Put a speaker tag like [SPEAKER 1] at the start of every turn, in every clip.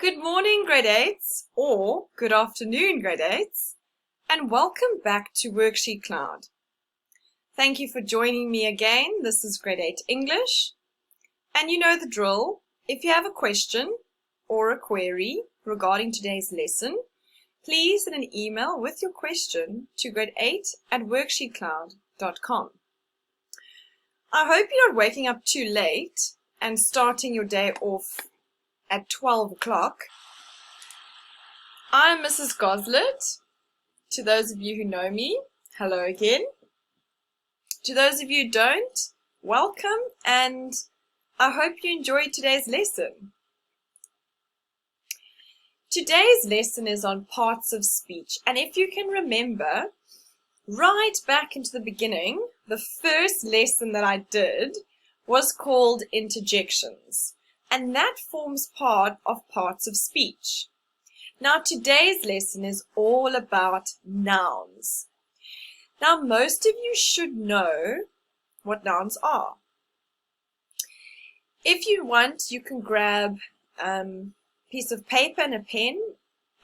[SPEAKER 1] Good morning, grade 8s, or good afternoon, grade 8s, and welcome back to WorksheetCloud. Thank you for joining me again. This is grade 8 English, and you know the drill. If you have a question or a query regarding today's lesson, please send an email with your question to grade8@worksheetcloud.com. I hope you're not waking up too late and starting your day off at 12 o'clock. I'm Mrs. Goslet. To those of you who know me, hello again. To those of you who don't, welcome, and I hope you enjoyed today's lesson. Today's lesson is on parts of speech, and if you can remember, right back into the beginning, the first lesson that I did was called interjections. And that forms part of parts of speech. Now, today's lesson is all about nouns. Now, most of you should know what nouns are. If you want, you can grab a piece of paper and a pen,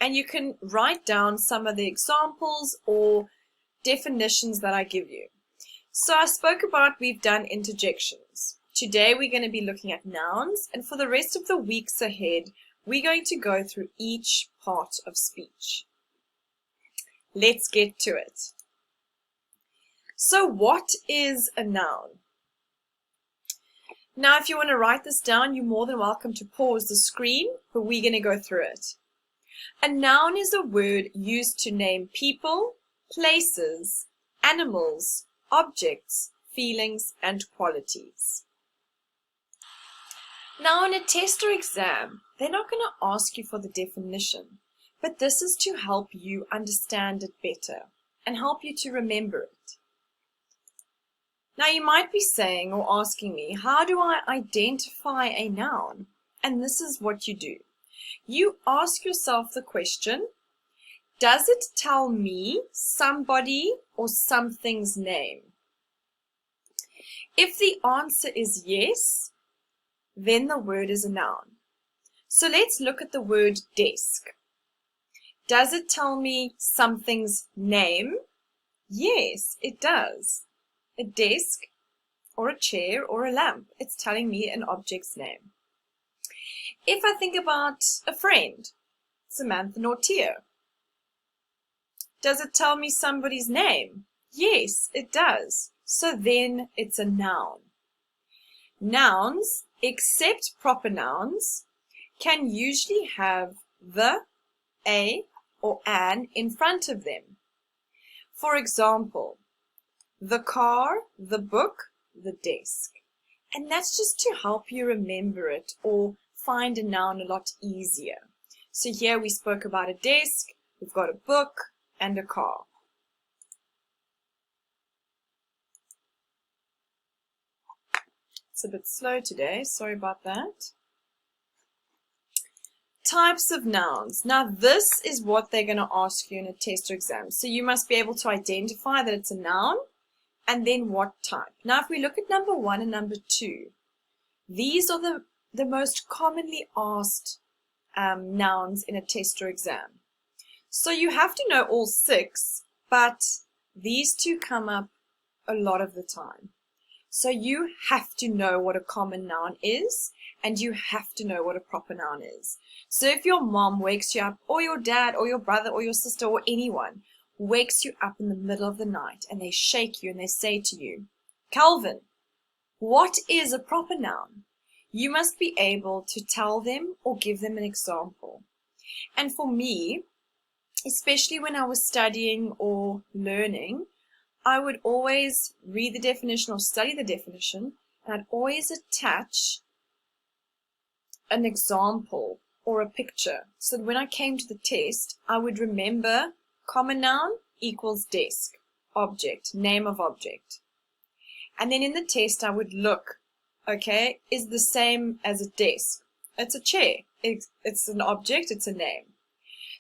[SPEAKER 1] and you can write down some of the examples or definitions that I give you. So I spoke about we've done interjections. Today we're going to be looking at nouns, and for the rest of the weeks ahead, we're going to go through each part of speech. Let's get to it. So what is a noun? Now, if you want to write this down, you're more than welcome to pause the screen, but we're going to go through it. A noun is a word used to name people, places, animals, objects, feelings, and qualities. Now, in a test or exam, they're not going to ask you for the definition, but this is to help you understand it better and help you to remember it. Now, you might be saying or asking me, how do I identify a noun? And this is what you do. You ask yourself the question, does it tell me somebody or something's name? If the answer is yes, then the word is a noun. So let's look at the word desk. Does it tell me something's name? Yes, it does. A desk or a chair or a lamp, it's telling me an object's name. If I think about a friend, Samantha Nortier, does it tell me somebody's name? Yes, it does. So then it's a noun. Nouns, except proper nouns, can usually have the, a, or an in front of them. For example, the car, the book, the desk. And that's just to help you remember it or find a noun a lot easier. So here we spoke about a desk, we've got a book, and a car. It's a bit slow today, sorry about that. Types of nouns. Now this is what they're going to ask you in a test or exam. So you must be able to identify that it's a noun and then what type. Now if we look at number 1 and number 2, these are the most commonly asked nouns in a test or exam. So you have to know all 6, but these 2 come up a lot of the time. So you have to know what a common noun is, and you have to know what a proper noun is. So if your mom wakes you up, or your dad, or your brother, or your sister, or anyone wakes you up in the middle of the night, and they shake you and they say to you, Calvin, what is a proper noun? You must be able to tell them or give them an example. And for me, especially when I was studying or learning, I would always read the definition or study the definition, and I'd always attach an example or a picture. So that when I came to the test, I would remember common noun equals desk, object, name of object. And then in the test, I would look, okay, is the same as a desk. It's a chair. It's an object, it's a name.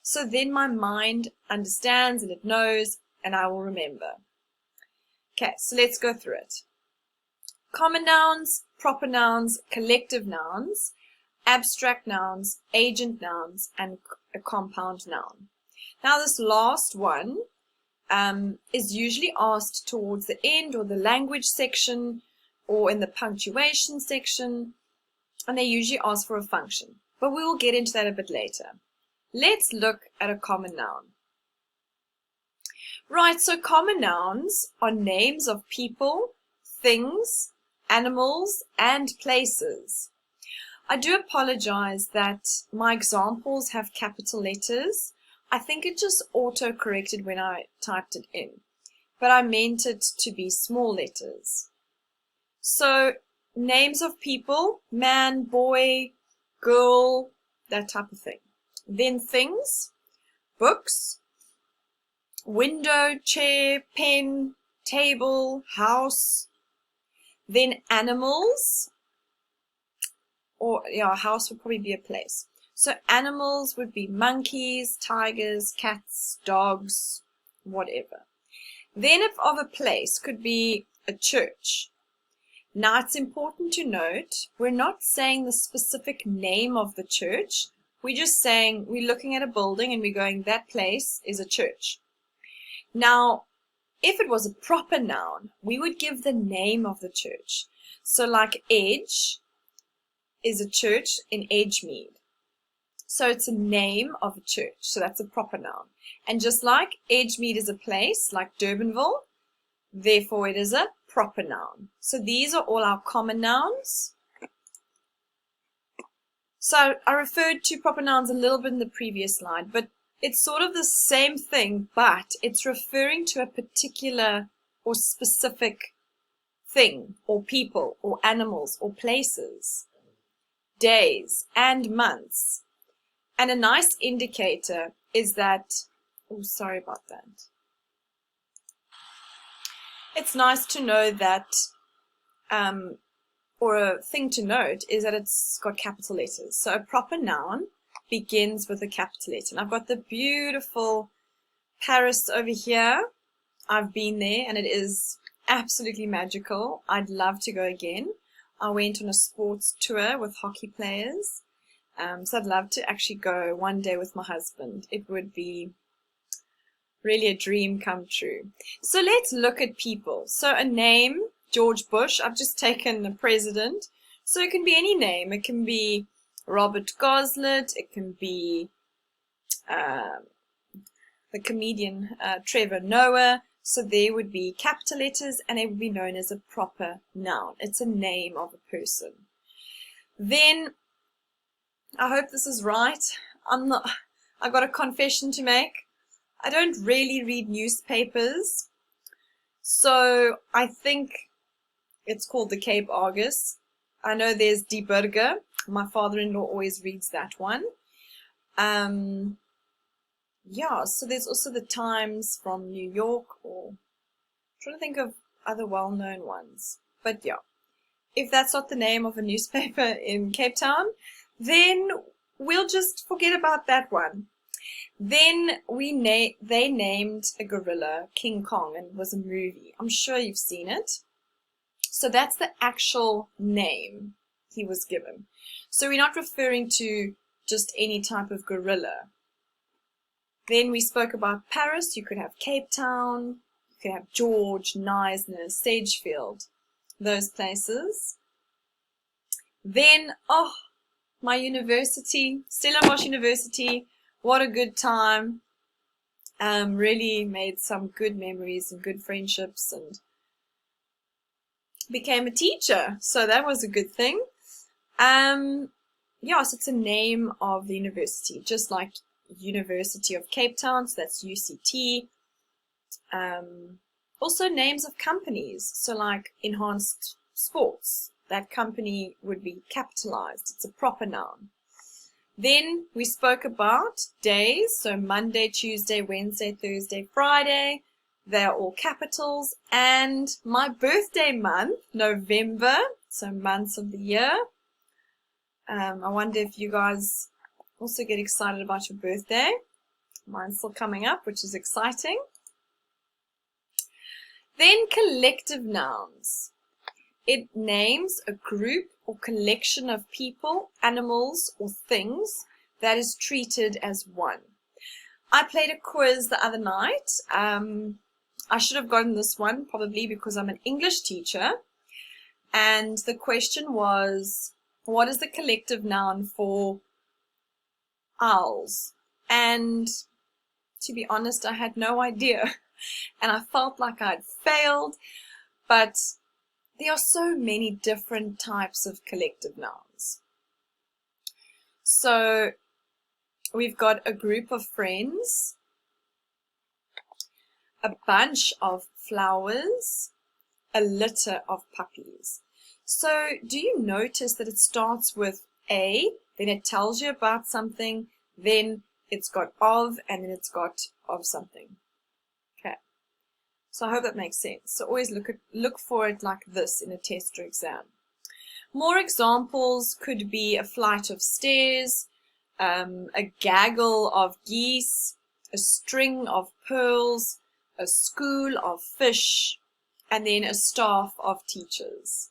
[SPEAKER 1] So then my mind understands and it knows, and I will remember. Okay, so let's go through it. Common nouns, proper nouns, collective nouns, abstract nouns, agent nouns, and a compound noun. Now this last one is usually asked towards the end or the language section or in the punctuation section, and they usually ask for a function. But we will get into that a bit later. Let's look at a common noun. Right, so common nouns are names of people, things, animals, and places. I do apologize that my examples have capital letters. I think it just auto-corrected when I typed it in, but I meant it to be small letters. So, names of people, man, boy, girl, that type of thing. Then things, books, window, chair, pen, table, house. Then animals, or yeah, a house would probably be a place. So animals would be monkeys, tigers, cats, dogs, whatever. Then if of a place could be a church. Now it's important to note, we're not saying the specific name of the church. We're just saying, we're looking at a building and we're going, that place is a church. Now, if it was a proper noun, we would give the name of the church. So like Edge is a church in Edgemead. So it's a name of a church. So that's a proper noun. And just like Edgemead is a place, like Durbanville, therefore it is a proper noun. So these are all our common nouns. So I referred to proper nouns a little bit in the previous slide, but it's sort of the same thing, but it's referring to a particular or specific thing, or people, or animals, or places, days, and months. And a nice indicator is that, oh, sorry about that. It's nice to know that, or a thing to note is that it's got capital letters. So a proper noun begins with a capital letter. And I've got the beautiful Paris over here. I've been there and it is absolutely magical. I'd love to go again. I went on a sports tour with hockey players. So I'd love to actually go one day with my husband. It would be really a dream come true. So let's look at people. So a name, George Bush. I've just taken the president. So it can be any name. It can be Robert Goslet. It can be the comedian Trevor Noah. So there would be capital letters and it would be known as a proper noun. It's a name of a person. Then, I hope this is right. I've got a confession to make. I don't really read newspapers. So I think it's called the Cape Argus. I know there's Die Burger. My father-in-law always reads that one. Yeah, so there's also the Times from New York, or I'm trying to think of other well-known ones. But yeah, if that's not the name of a newspaper in Cape Town, then we'll just forget about that one. Then they named a gorilla King Kong, and it was a movie. I'm sure you've seen it. So that's the actual name he was given. So we're not referring to just any type of gorilla. Then we spoke about Paris. You could have Cape Town. You could have George, Neisner, Sagefield, those places. Then, oh, my university, Stellenbosch University. What a good time. Really made some good memories and good friendships and became a teacher. So that was a good thing. Yeah, so it's a name of the university, just like University of Cape Town, so that's UCT. Also names of companies, so like Enhanced Sports, that company would be capitalized. It's a proper noun. Then we spoke about days, so Monday, Tuesday, Wednesday, Thursday, Friday. They're all capitals. And my birthday month, November, so months of the year. I wonder if you guys also get excited about your birthday. Mine's still coming up, which is exciting. Then collective nouns. It names a group or collection of people, animals, or things that is treated as one. I played a quiz the other night. I should have gotten this one probably because I'm an English teacher. And the question was, what is the collective noun for owls? And to be honest, I had no idea. And I felt like I'd failed. But there are so many different types of collective nouns. So we've got a group of friends, a bunch of flowers, a litter of puppies. So do you notice that it starts with a, then it tells you about something, then it's got of, and then it's got of something. Okay. So I hope that makes sense. So always look for it like this in a test or exam. More examples could be a flight of stairs, a gaggle of geese, a string of pearls, a school of fish, and then a staff of teachers.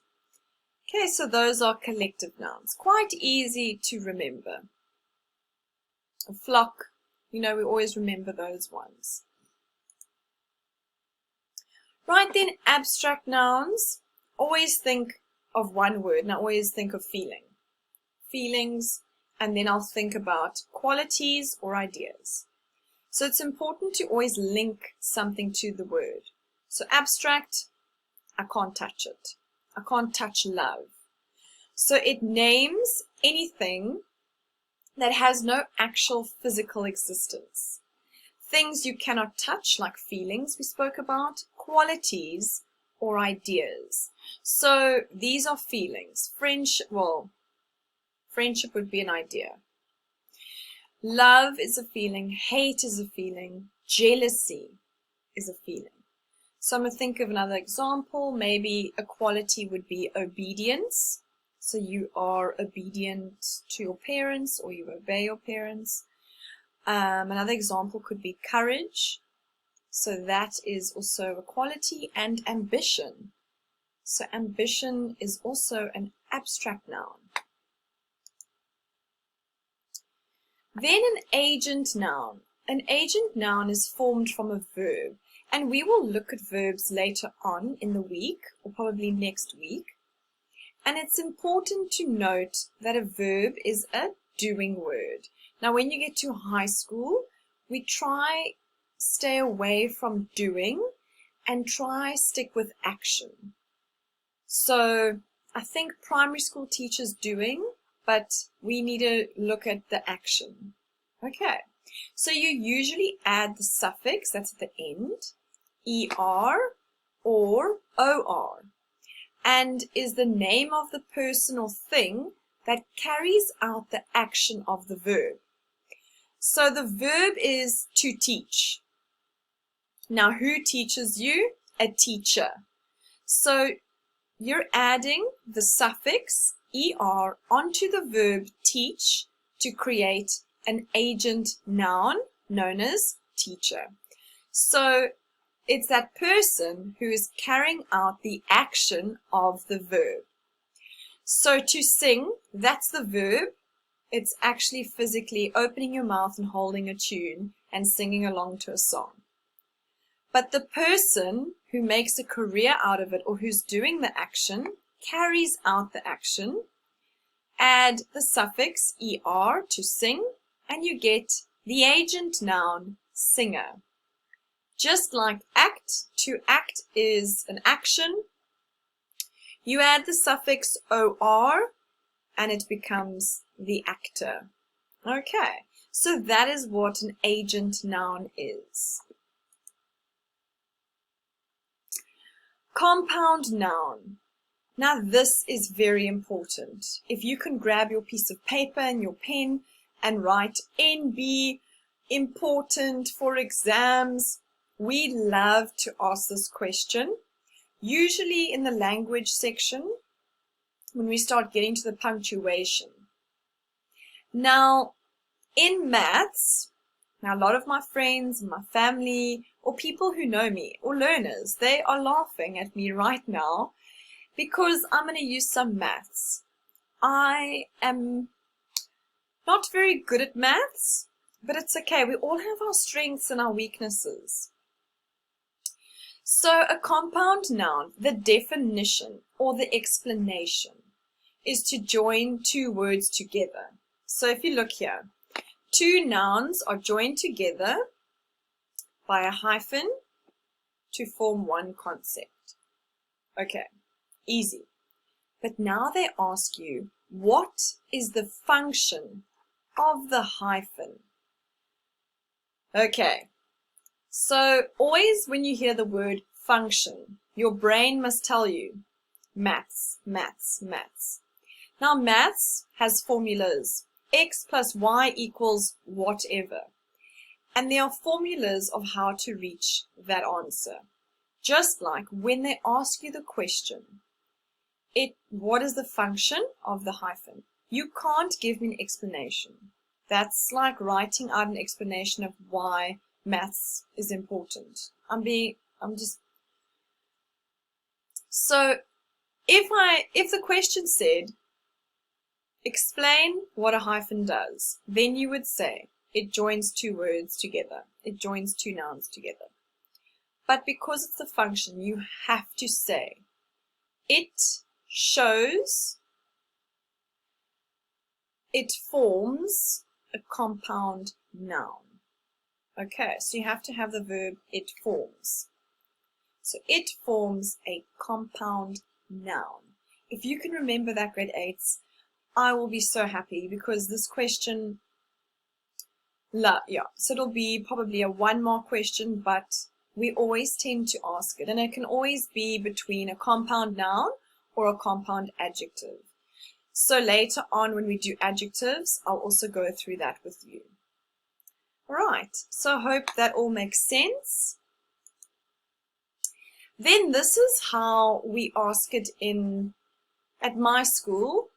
[SPEAKER 1] Okay, so those are collective nouns. Quite easy to remember. A flock, we always remember those ones. Right then, abstract nouns. Always think of one word, and I always think of feeling. Feelings, and then I'll think about qualities or ideas. So it's important to always link something to the word. So abstract, I can't touch it. I can't touch love. So it names anything that has no actual physical existence. Things you cannot touch, like feelings we spoke about, qualities or ideas. So these are feelings. Friendship would be an idea. Love is a feeling, hate is a feeling, jealousy is a feeling. So I'm going to think of another example. Maybe a quality would be obedience. So you are obedient to your parents, or you obey your parents. Another example could be courage. So that is also a quality. And ambition. So ambition is also an abstract noun. Then an agent noun. An agent noun is formed from a verb. And we will look at verbs later on in the week, or probably next week. And it's important to note that a verb is a doing word. Now, when you get to high school, we try stay away from doing and try stick with action. So I think primary school teachers doing, but we need to look at the action. Okay, so you usually add the suffix that's at the end, er or or, and is the name of the person or thing that carries out the action of the verb. So the verb is to teach. Now, who teaches you? A teacher. So you're adding the suffix er onto the verb teach to create an agent noun known as teacher. So it's that person who is carrying out the action of the verb. So to sing, that's the verb. It's actually physically opening your mouth and holding a tune and singing along to a song. But the person who makes a career out of it, or who's doing the action, carries out the action. Add the suffix er to sing, and you get the agent noun singer. Just like act, to act is an action. You add the suffix or, and it becomes the actor. Okay, so that is what an agent noun is. Compound noun. Now this is very important. If you can grab your piece of paper and your pen and write NB, important for exams, we love to ask this question. Usually in the language section, when we start getting to the punctuation. Now, in maths, now a lot of my friends, my family, or people who know me, or learners, they are laughing at me right now. because I'm going to use some maths. I am not very good at maths, but it's okay. We all have our strengths and our weaknesses. So a compound noun, the definition or the explanation is to join two words together. So if you look here, two nouns are joined together by a hyphen to form one concept. Okay, easy. But now they ask you, what is the function of the hyphen? Okay, so always when you hear the word function, your brain must tell you maths, maths, maths. Now maths has formulas, x plus y equals whatever. And there are formulas of how to reach that answer. Just like when they ask you the question, what is the function of the hyphen? You can't give me an explanation. That's like writing out an explanation of why maths is important. So if the question said, explain what a hyphen does, then you would say, it joins two words together. It joins two nouns together. But because it's the function, you have to say, it shows, it forms a compound noun. Okay, so you have to have the verb it forms. So it forms a compound noun. If you can remember that, grade 8s, I will be so happy, because this question, so it'll be probably a 1 mark question, but we always tend to ask it, and it can always be between a compound noun or a compound adjective. So later on when we do adjectives, I'll also go through that with you. Alright, so I hope that all makes sense. Then this is how we ask it at my school.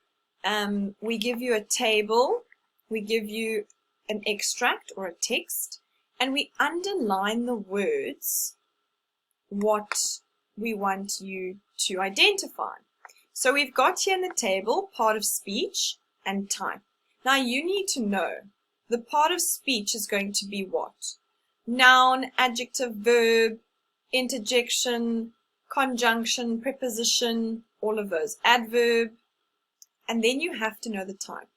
[SPEAKER 1] We give you a table, we give you an extract or a text, and we underline the words what we want you to identify. So we've got here in the table part of speech and type. Now you need to know the part of speech is going to be what? Noun, adjective, verb, interjection, conjunction, preposition, all of those, adverb, and then you have to know the type.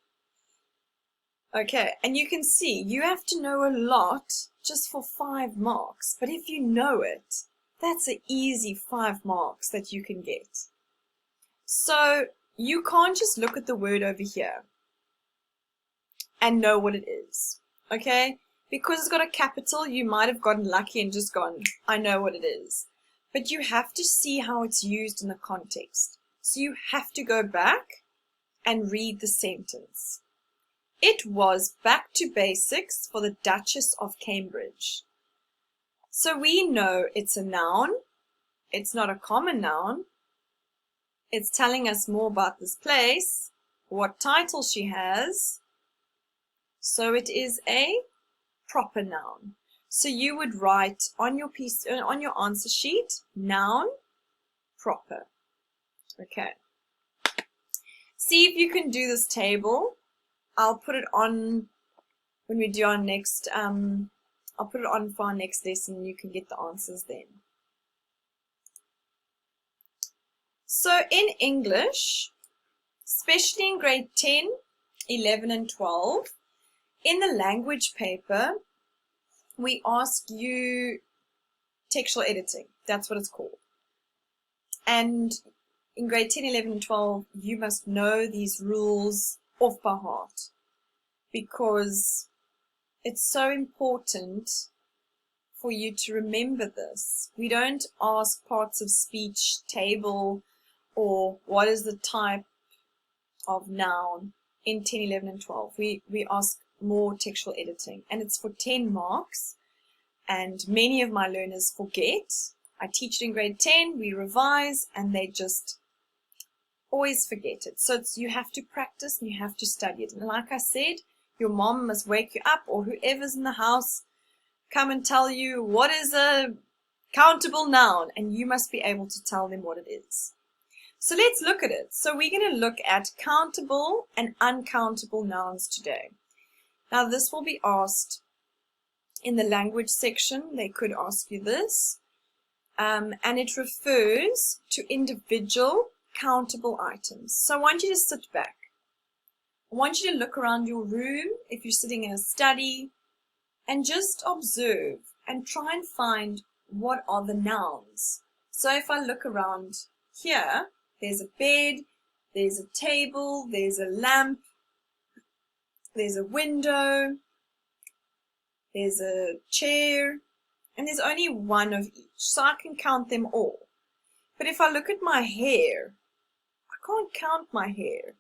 [SPEAKER 1] Okay, and you can see you have to know a lot just for 5 marks, but if you know it, that's an easy 5 marks that you can get. So you can't just look at the word over here and know what it is, okay? Because it's got a capital, you might have gotten lucky and just gone, I know what it is. But you have to see how it's used in the context. So you have to go back and read the sentence. It was back to basics for the Duchess of Cambridge. So we know it's a noun. It's not a common noun. It's telling us more about this place, what title she has. So it is a proper noun. So you would write on your answer sheet, noun, proper. Okay. See if you can do this table. I'll put it on when we do our next, I'll put it on for our next lesson. You can get the answers then. So in English, especially in grade 10, 11 and 12, in the language paper, we ask you textual editing. That's what it's called. And in grade 10, 11 and 12, you must know these rules off by heart, because it's so important for you to remember this. We don't ask parts of speech, table, or what is the type of noun in 10, 11, and 12. We ask more textual editing, and it's for 10 marks, and many of my learners forget. I teach it in grade 10, we revise, and they just always forget it. So you have to practice and you have to study it. And like I said, your mom must wake you up, or whoever's in the house come and tell you what is a countable noun, and you must be able to tell them what it is. So let's look at it. So we're going to look at countable and uncountable nouns today. Now this will be asked in the language section. They could ask you this. And it refers to individual countable items. So I want you to sit back. I want you to look around your room if you're sitting in a study and just observe and try and find what are the nouns. So if I look around here, there's a bed, there's a table, there's a lamp, there's a window, there's a chair, and there's only one of each, so I can count them all. But if I look at my hair, I can't count my hair.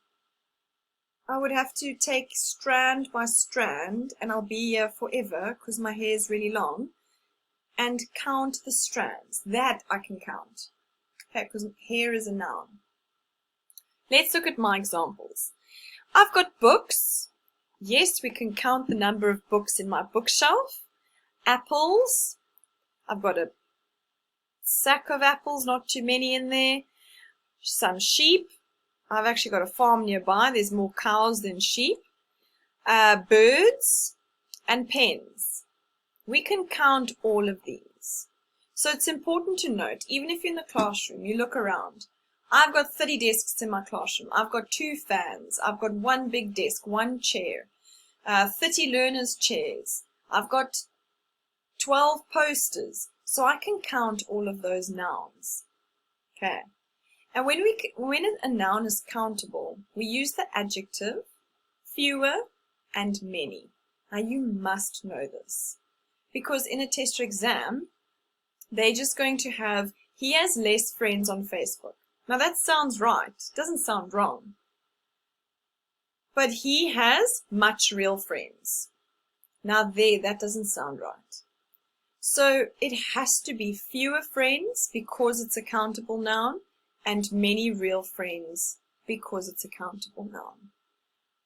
[SPEAKER 1] I would have to take strand by strand, and I'll be here forever because my hair is really long, and count the strands. That I can count. Okay, because hair is a noun. Let's look at my examples. I've got books. Yes, we can count the number of books in my bookshelf. Apples. I've got a sack of apples, not too many in there. Some sheep. I've actually got a farm nearby. There's more cows than sheep. Birds and pens. We can count all of these. So it's important to note, even if you're in the classroom, you look around. I've got 30 desks in my classroom. I've got 2 fans. I've got 1 big desk, 1 chair, 30 learners' chairs. I've got 12 posters. So I can count all of those nouns. Okay. And when a noun is countable, we use the adjective fewer and many. Now you must know this, because in a tester exam, they're just going to have, he has less friends on Facebook. Now that sounds right, doesn't sound wrong. But he has much real friends. Now that doesn't sound right. So it has to be fewer friends because it's a countable noun, and many real friends because it's a countable noun.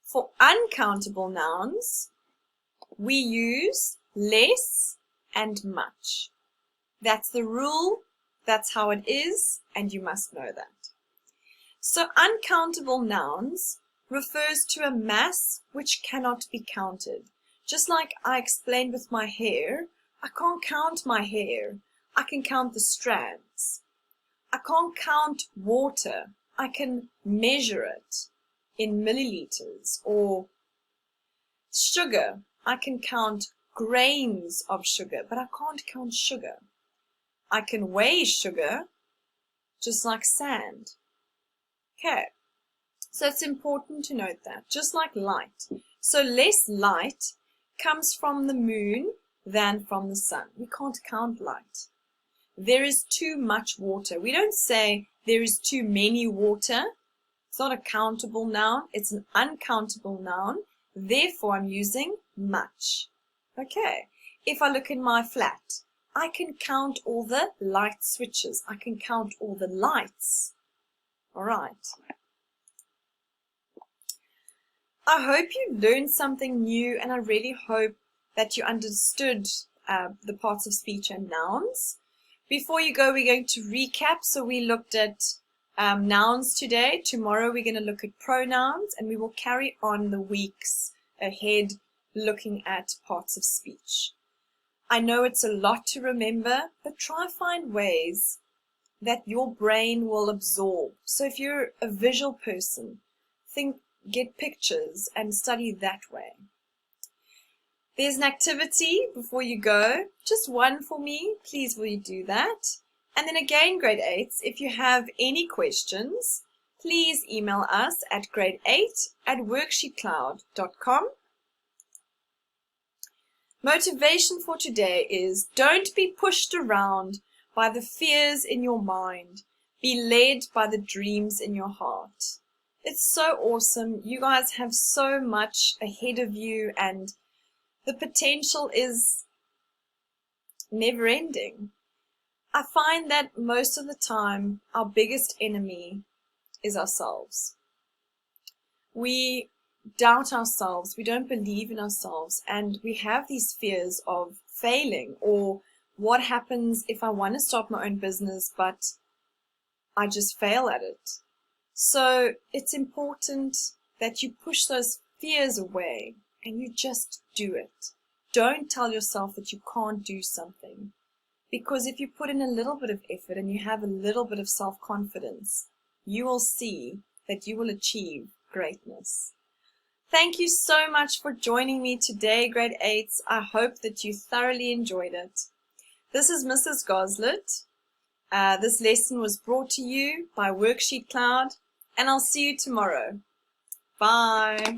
[SPEAKER 1] For uncountable nouns, we use less and much. That's the rule, that's how it is, and you must know that. So uncountable nouns refers to a mass which cannot be counted. Just like I explained with my hair, I can't count my hair. I can count the strands. I can't count water. I can measure it in milliliters. Or sugar. I can count grains of sugar, but I can't count sugar. I can weigh sugar just like sand. Okay. So it's important to note that. Just like light. So less light comes from the moon than from the sun. We can't count light. There is too much water. We don't say there is too many water. It's not a countable noun. It's an uncountable noun. Therefore, I'm using much. Okay. If I look in my flat, I can count all the light switches. I can count all the lights. All right. I hope you learned something new, and I really hope that you understood the parts of speech and nouns. Before you go, we're going to recap. So we looked at nouns today. Tomorrow we're going to look at pronouns, and we will carry on the weeks ahead looking at parts of speech. I know it's a lot to remember, but try find ways that your brain will absorb. So if you're a visual person, get pictures and study that way. There's an activity before you go, just one for me, please will you do that? And then again, grade 8s, if you have any questions, please email us at grade8@worksheetcloud.com. Motivation for today is don't be pushed around by the fears in your mind. Be led by the dreams in your heart. It's so awesome. You guys have so much ahead of you, and the potential is never ending. I find that most of the time our biggest enemy is ourselves. We doubt ourselves, we don't believe in ourselves, and we have these fears of failing, or what happens if I want to start my own business but I just fail at it. So it's important that you push those fears away and you just do it. Don't tell yourself that you can't do something. Because if you put in a little bit of effort and you have a little bit of self-confidence, you will see that you will achieve greatness. Thank you so much for joining me today, grade 8s. I hope that you thoroughly enjoyed it. This is Mrs. Goslet. This lesson was brought to you by WorksheetCloud, and I'll see you tomorrow. Bye.